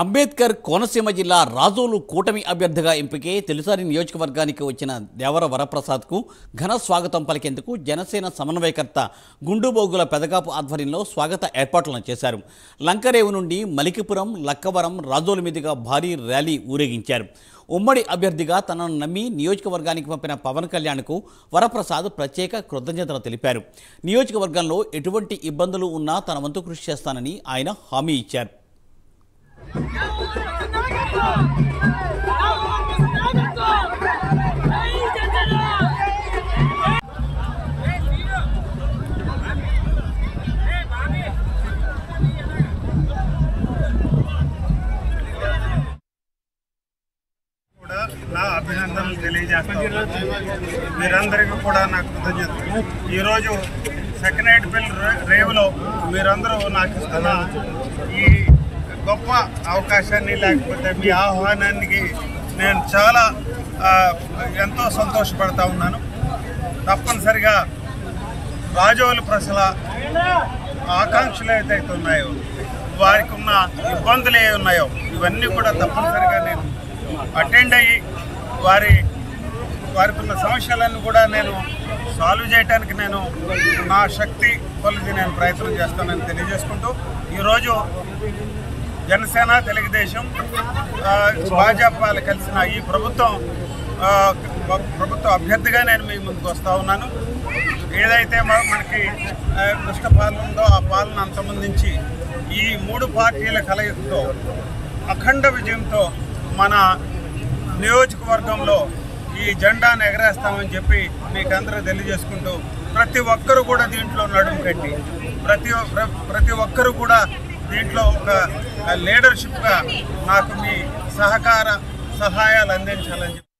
అంబేద్కర్ కోనసీమ జిల్లా రాజోలు కూటమి అభ్యర్థిగా ఎంపికే తెలుసారి నియోజకవర్గానికి వచ్చిన దేవర వరప్రసాద్కు ఘన స్వాగతం పలికేందుకు జనసేన సమన్వయకర్త గుండుబోగుల పెదకాపు ఆధ్వర్యంలో స్వాగత ఏర్పాట్లను చేశారు. లంకరేవు నుండి మలికిపురం, లక్కవరం, రాజోలు మీదుగా భారీ ర్యాలీ ఊరేగించారు. ఉమ్మడి అభ్యర్థిగా తనను నమ్మి నియోజకవర్గానికి పంపిన పవన్ కళ్యాణ్కు వరప్రసాద్ ప్రత్యేక కృతజ్ఞతలు తెలిపారు. నియోజకవర్గంలో ఎటువంటి ఇబ్బందులు ఉన్నా తన వంతు కృషి చేస్తానని ఆయన హామీ ఇచ్చారు. నా అభినందనలు తెలియజేస్తాను. మీరందరికీ కూడా నా కృతజ్ఞతలు. ఈరోజు సెకండేట్పల్లి రేవులో మీరందరూ నాకు ఇస్తున్న ఈ గొప్ప అవకాశాన్ని, లేకపోతే మీ ఆహ్వానానికి నేను చాలా ఎంతో సంతోషపడతా ఉన్నాను. తప్పనిసరిగా రాజోలు ప్రజల ఆకాంక్షలు ఏదైతే ఉన్నాయో, వారికి ఉన్న ఇబ్బందులు ఏ ఉన్నాయో ఇవన్నీ కూడా తప్పనిసరిగా నేను అటెండ్ అయ్యి వారికి ఉన్న సమస్యలన్నీ కూడా నేను సాల్వ్ చేయడానికి నేను నా శక్తి కొలది నేను ప్రయత్నం చేస్తానని తెలియజేసుకుంటూ, ఈరోజు జనసేన, తెలుగుదేశం, భాజపాలు కలిసిన ఈ ప్రభుత్వ అభ్యర్థిగా నేను మీ ముందుకు వస్తూ ఉన్నాను. ఏదైతే మనకి దుష్ట పాలన ఉందో ఆ పాలన అంతమొందించి ఈ మూడు పార్టీల కలయికతో అఖండ విజయంతో మన నియోజకవర్గంలో ఈ జెండాను ఎగరేస్తామని చెప్పి మీకు అందరూ తెలియజేసుకుంటూ, ప్రతి ఒక్కరూ కూడా దీంట్లో నడుము కట్టి ప్రతి ఒక్కరూ కూడా దీంట్లో ఒక లీడర్షిప్గా నాకు మీ సహకార సహాయాలు అందించాలని చెప్పి